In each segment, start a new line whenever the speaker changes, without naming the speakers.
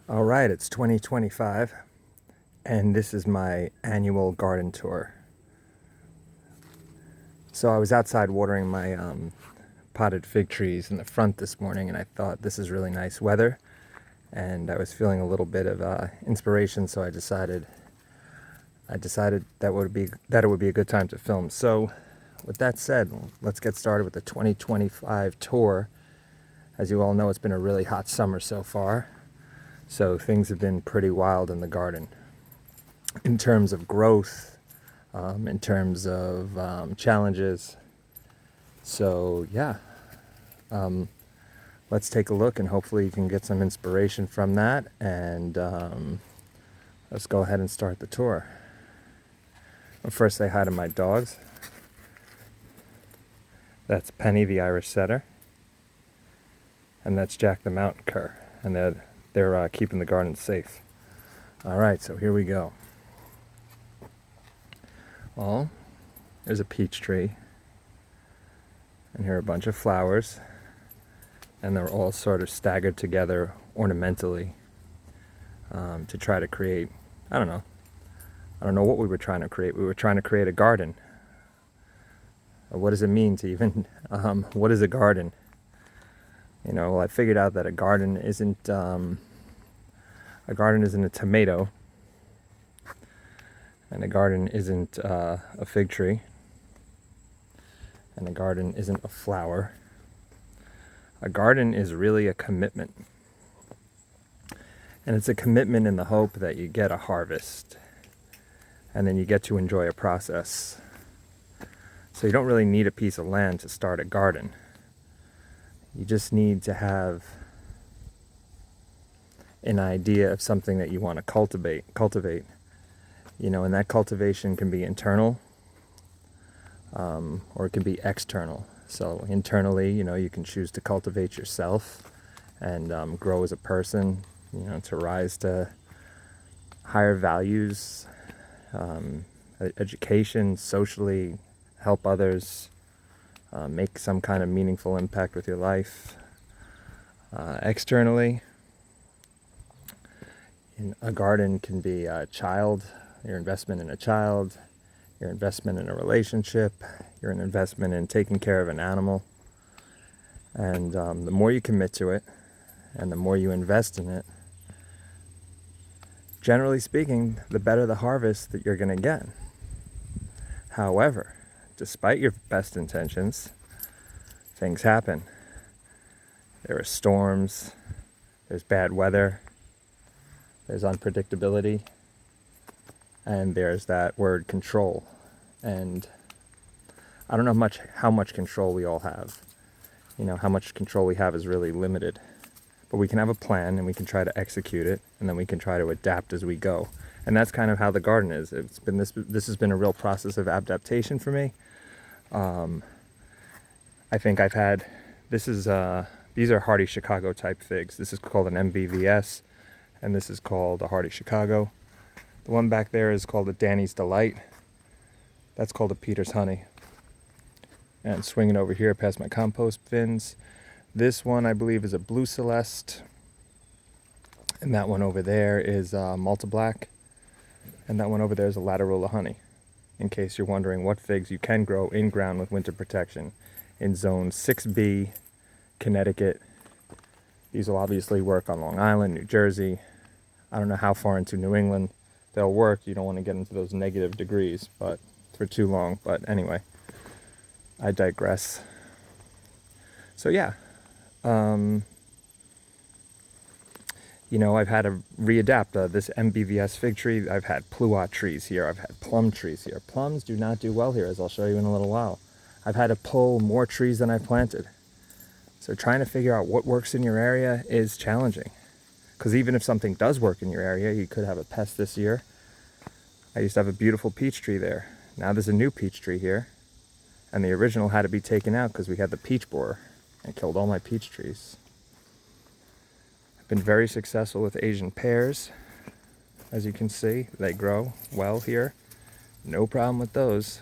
All right, it's 2025, and this is my annual garden tour. So I was outside watering my potted fig trees in the front this morning, and I thought this is really nice weather, and I was feeling a little bit of inspiration, so I decided that it would be a good time to film. So, with that said, let's get started with the 2025 tour. As you all know, it's been a really hot summer so far, so things have been pretty wild in the garden in terms of growth, in terms of challenges. So, yeah, let's take a look and hopefully you can get some inspiration from that. And let's go ahead and start the tour. I'll first say hi to my dogs. That's Penny, the Irish setter, and that's Jack, the mountain cur. And they're keeping the garden safe. All right, so here we go. Well, there's a peach tree, and here are a bunch of flowers, and they're all sort of staggered together ornamentally to try to create, I don't know what we were trying to create. We were trying to create a garden. What does it mean to even, what is a garden? Well, I figured out that a garden isn't a tomato, and a garden isn't a fig tree, and a garden isn't a flower. A garden is really a commitment. And it's a commitment in the hope that you get a harvest, and then you get to enjoy a process. So you don't really need a piece of land to start a garden. You just need to have an idea of something that you want to cultivate. And that cultivation can be internal, or it can be external. So internally, you can choose to cultivate yourself and grow as a person, to rise to higher values, education, socially, help others, make some kind of meaningful impact with your life. Externally, a garden can be a child, your investment in a child, your investment in a relationship, your investment in taking care of an animal. And the more you commit to it and the more you invest in it, generally speaking, the better the harvest that you're going to get. However, despite your best intentions, things happen. There are storms, there's bad weather, there's unpredictability, and there's that word control. And I don't know how much control we all have. How much control we have is really limited. But we can have a plan and we can try to execute it, and then we can try to adapt as we go. And that's kind of how the garden is. This has been a real process of adaptation for me. I think these are Hardy Chicago type figs. This is called an MVVS, and this is called a Hardy Chicago. The one back there is called a Danny's Delight. That's called a Peter's Honey. And swinging over here past my compost bins, this one I believe is a Blue Celeste, and that one over there is Malta Black, and that one over there is a Latarula Honey. In case you're wondering what figs you can grow in ground with winter protection in Zone 6B, Connecticut. These will obviously work on Long Island, New Jersey. I don't know how far into New England they'll work. You don't want to get into those negative degrees, but for too long. But anyway, I digress. So yeah, I've had to readapt this MBVS fig tree. I've had pluot trees here. I've had plum trees here. Plums do not do well here, as I'll show you in a little while. I've had to pull more trees than I planted. So trying to figure out what works in your area is challenging. Because even if something does work in your area, you could have a pest this year. I used to have a beautiful peach tree there. Now there's a new peach tree here. And the original had to be taken out because we had the peach borer and killed all my peach trees. I've been very successful with Asian pears. As you can see, they grow well here. No problem with those.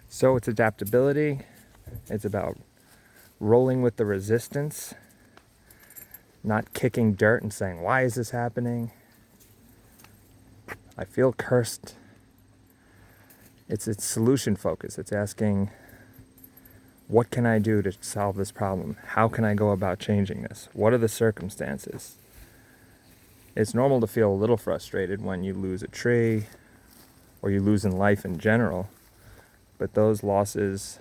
So it's adaptability. It's about rolling with the resistance not kicking dirt and saying, why is this happening? I feel cursed. It's solution focused. It's asking, what can I do to solve this problem? How can I go about changing this? What are the circumstances? It's normal to feel a little frustrated when you lose a tree or you lose in life in general, but those losses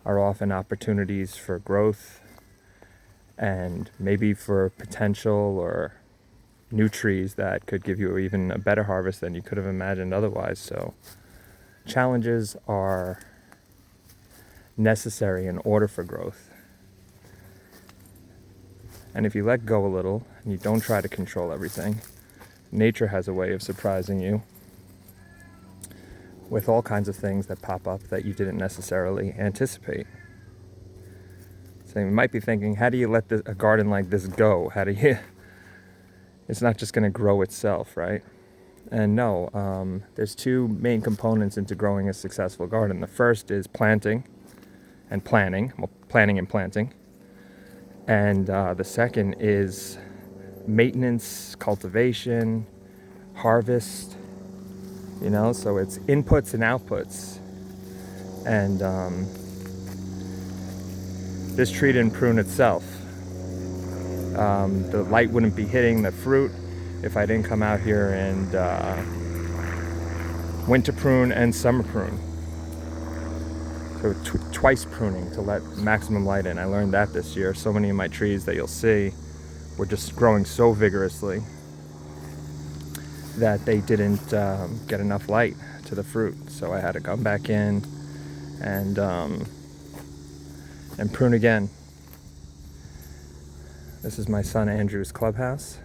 are often opportunities for growth and maybe for potential or new trees that could give you even a better harvest than you could have imagined otherwise. So challenges are necessary in order for growth. And if you let go a little and you don't try to control everything, nature has a way of surprising you with all kinds of things that pop up that you didn't necessarily anticipate. So you might be thinking, how do you let a garden like this go? How do you... It's not just going to grow itself, right? And no, there's two main components into growing a successful garden. The first is planting and planning. Well, planning and planting. And the second is maintenance, cultivation, harvest. You know, so it's inputs and outputs. And this tree didn't prune itself. The light wouldn't be hitting the fruit if I didn't come out here and winter prune and summer prune. So twice pruning to let maximum light in. I learned that this year. So many of my trees that you'll see were just growing so vigorously that they didn't get enough light to the fruit. So I had to come back in and prune again. This is my son Andrew's clubhouse,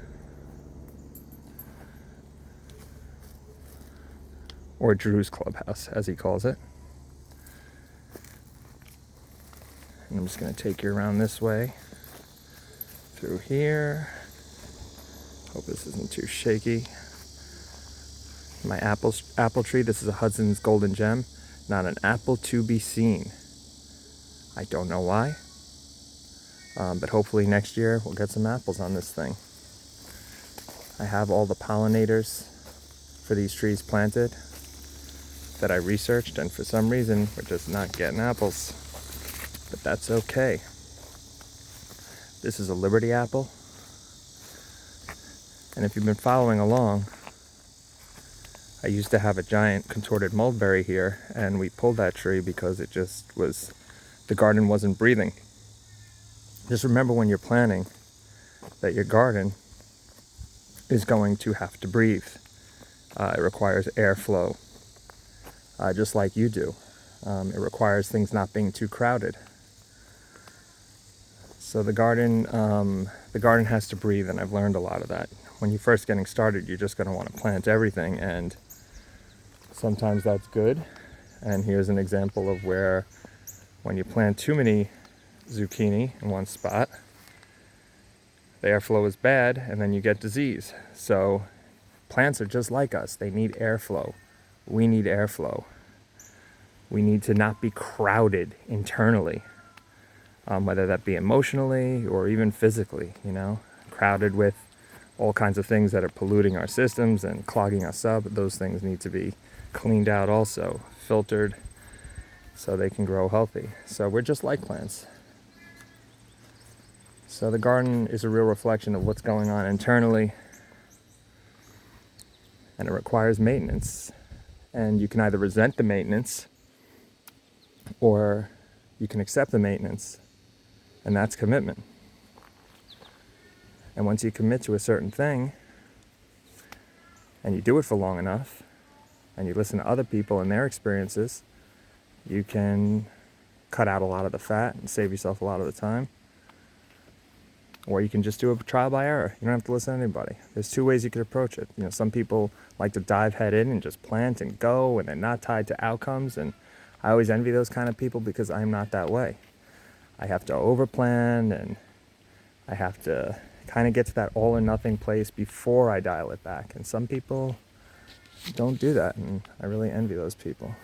or Drew's clubhouse, as he calls it. And I'm just going to take you around this way, through here. Hope this isn't too shaky. My apple tree, this is a Hudson's Golden Gem. Not an apple to be seen. I don't know why. But hopefully next year we'll get some apples on this thing. I have all the pollinators for these trees planted that I researched, and for some reason we're just not getting apples. But that's okay. This is a Liberty apple. And if you've been following along, I used to have a giant contorted mulberry here, and we pulled that tree because it just was, the garden wasn't breathing. Just remember when you're planting that your garden is going to have to breathe. It requires airflow, just like you do. It requires things not being too crowded. So the garden has to breathe, and I've learned a lot of that. When you're first getting started, you're just going to want to plant everything, and sometimes that's good. And here's an example of where when you plant too many zucchini in one spot, the airflow is bad, and then you get disease. So plants are just like us. They need airflow. We need airflow. We need to not be crowded internally, whether that be emotionally or even physically, you know, crowded with all kinds of things that are polluting our systems and clogging us up. Those things need to be cleaned out also, filtered, so they can grow healthy. So we're just like plants. So the garden is a real reflection of what's going on internally, and it requires maintenance. And you can either resent the maintenance, or you can accept the maintenance, and that's commitment. And once you commit to a certain thing, and you do it for long enough, and you listen to other people and their experiences, you can cut out a lot of the fat and save yourself a lot of the time. Or you can just do a trial by error. You don't have to listen to anybody. There's two ways you could approach it. You know, some people like to dive head in and just plant and go, and they're not tied to outcomes. And I always envy those kind of people because I'm not that way. I have to overplan, and I have to kind of get to that all or nothing place before I dial it back. And some people don't do that, and I really envy those people.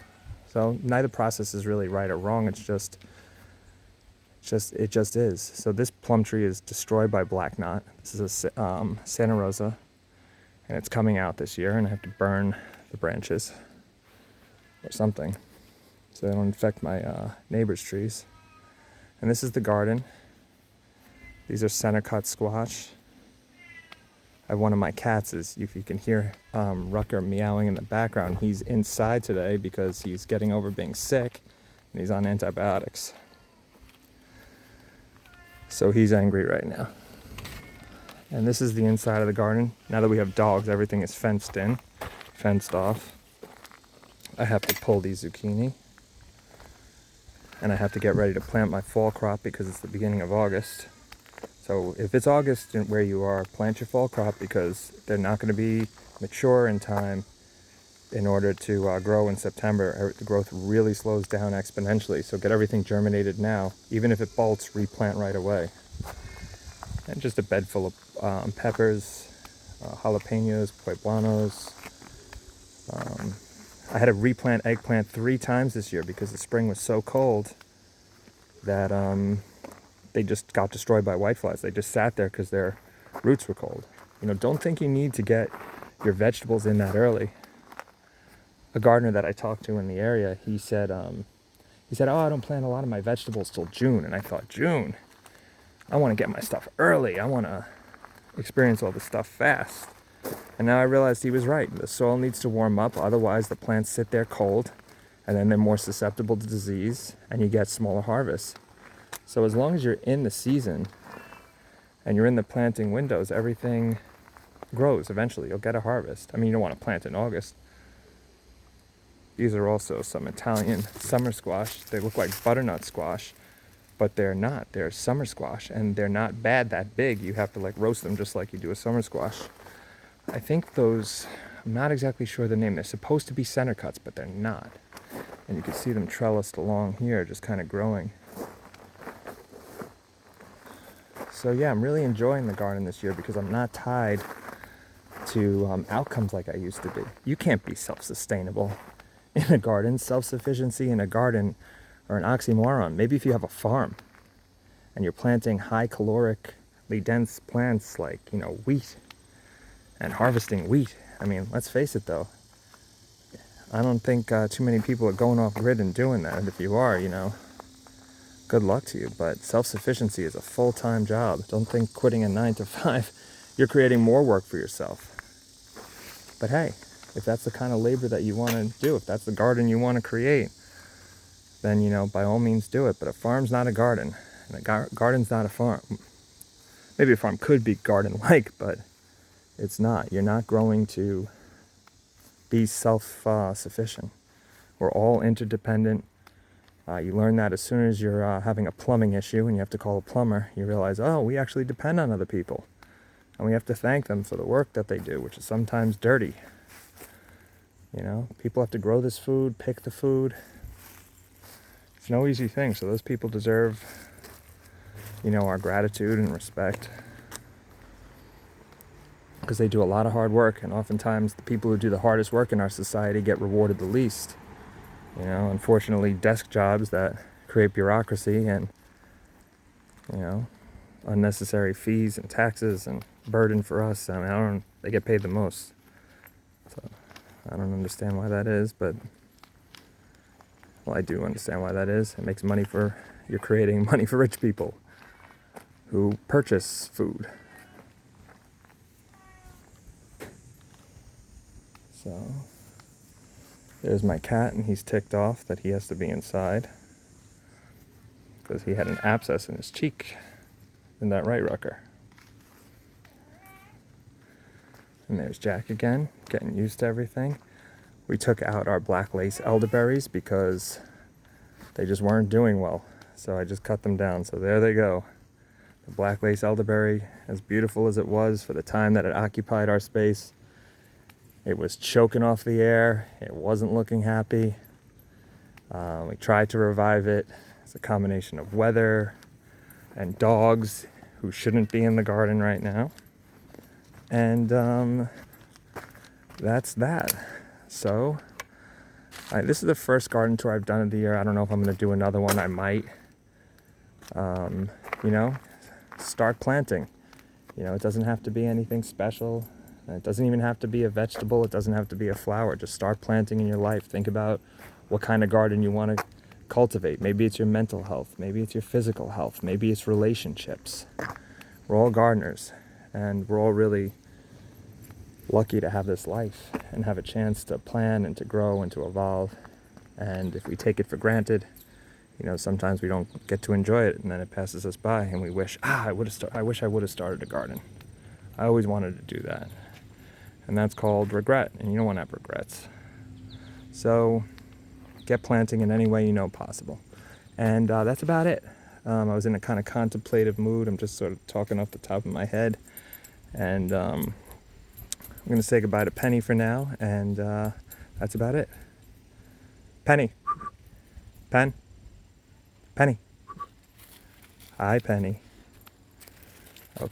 So neither process is really right or wrong. It's just It just is. So this plum tree is destroyed by black knot. This is a Santa Rosa, and it's coming out this year, and I have to burn the branches or something so they don't infect my neighbor's trees. And this is the garden. These are center cut squash. I have one of my cats, if you can hear Rucker meowing in the background, he's inside today because he's getting over being sick and he's on antibiotics. So he's angry right now. And this is the inside of the garden. Now that we have dogs, everything is fenced in, fenced off. I have to pull these zucchini. And I have to get ready to plant my fall crop because it's the beginning of August. So if it's August where you are, plant your fall crop because they're not going to be mature in time in order to grow in September. The growth really slows down exponentially. So get everything germinated now. Even if it bolts, replant right away. And just a bed full of peppers, jalapenos, pueblanos. I had to replant eggplant 3 times this year because the spring was so cold that they just got destroyed by whiteflies. They just sat there because their roots were cold. Don't think you need to get your vegetables in that early. A gardener that I talked to in the area, he said, oh, I don't plant a lot of my vegetables till June. And I thought, June? I want to get my stuff early. I want to experience all this stuff fast. And now I realized he was right. The soil needs to warm up, otherwise the plants sit there cold, and then they're more susceptible to disease, and you get smaller harvests. So as long as you're in the season, and you're in the planting windows, everything grows eventually. You'll get a harvest. I mean, you don't want to plant in August. These are also some Italian summer squash. They look like butternut squash, but they're not. They're summer squash, and they're not bad that big. You have to roast them just like you do a summer squash. I think those, I'm not exactly sure the name. They're supposed to be center cuts, but they're not. And you can see them trellised along here, just kind of growing. So yeah, I'm really enjoying the garden this year because I'm not tied to outcomes like I used to be. You can't be self-sustainable in a garden. Self-sufficiency in a garden are an oxymoron. Maybe if you have a farm and you're planting high calorically dense plants like, wheat and harvesting wheat. I mean, let's face it though. I don't think too many people are going off grid and doing that. And if you are, good luck to you. But self-sufficiency is a full-time job. Don't think quitting a 9 to 5, you're creating more work for yourself. But hey, if that's the kind of labor that you want to do, if that's the garden you want to create, then, by all means do it. But a farm's not a garden, and a garden's not a farm. Maybe a farm could be garden-like, but it's not. You're not growing to be self-sufficient. We're all interdependent. You learn that as soon as you're having a plumbing issue and you have to call a plumber. You realize, oh, we actually depend on other people. And we have to thank them for the work that they do, which is sometimes dirty. People have to grow this food, pick the food. It's no easy thing. So those people deserve, our gratitude and respect. Because they do a lot of hard work, and oftentimes the people who do the hardest work in our society get rewarded the least. Unfortunately, desk jobs that create bureaucracy and, unnecessary fees and taxes and burden for us. I mean, they get paid the most. So I don't understand why that is, but, well, I do understand why that is. It makes you're creating money for rich people who purchase food. So there's my cat, and he's ticked off that he has to be inside because he had an abscess in his cheek. Isn't that right, Rucker? And there's Jack again, getting used to everything. We took out our black lace elderberries because they just weren't doing well. So I just cut them down. So there they go. The black lace elderberry, as beautiful as it was for the time that it occupied our space, it was choking off the air. It wasn't looking happy. We tried to revive it. It's a combination of weather and dogs who shouldn't be in the garden right now. And that's that. So this is the first garden tour I've done of the year. I don't know if I'm going to do another one. I might. You know, start planting. You know, it doesn't have to be anything special. It doesn't even have to be a vegetable. It doesn't have to be a flower. Just start planting in your life. Think about what kind of garden you want to cultivate. Maybe it's your mental health. Maybe it's your physical health. Maybe it's relationships. We're all gardeners, and we're all really lucky to have this life and have a chance to plan and to grow and to evolve. And if we take it for granted, you know, sometimes we don't get to enjoy it, and then it passes us by, and we wish, I wish I would have started a garden. I always wanted to do that. And that's called regret, and you don't want to have regrets. So get planting in any way you know possible. And that's about it. I was in a kind of contemplative mood. I'm just sort of talking off the top of my head. And I'm going to say goodbye to Penny for now, and that's about it. Penny. Penny. Hi, Penny.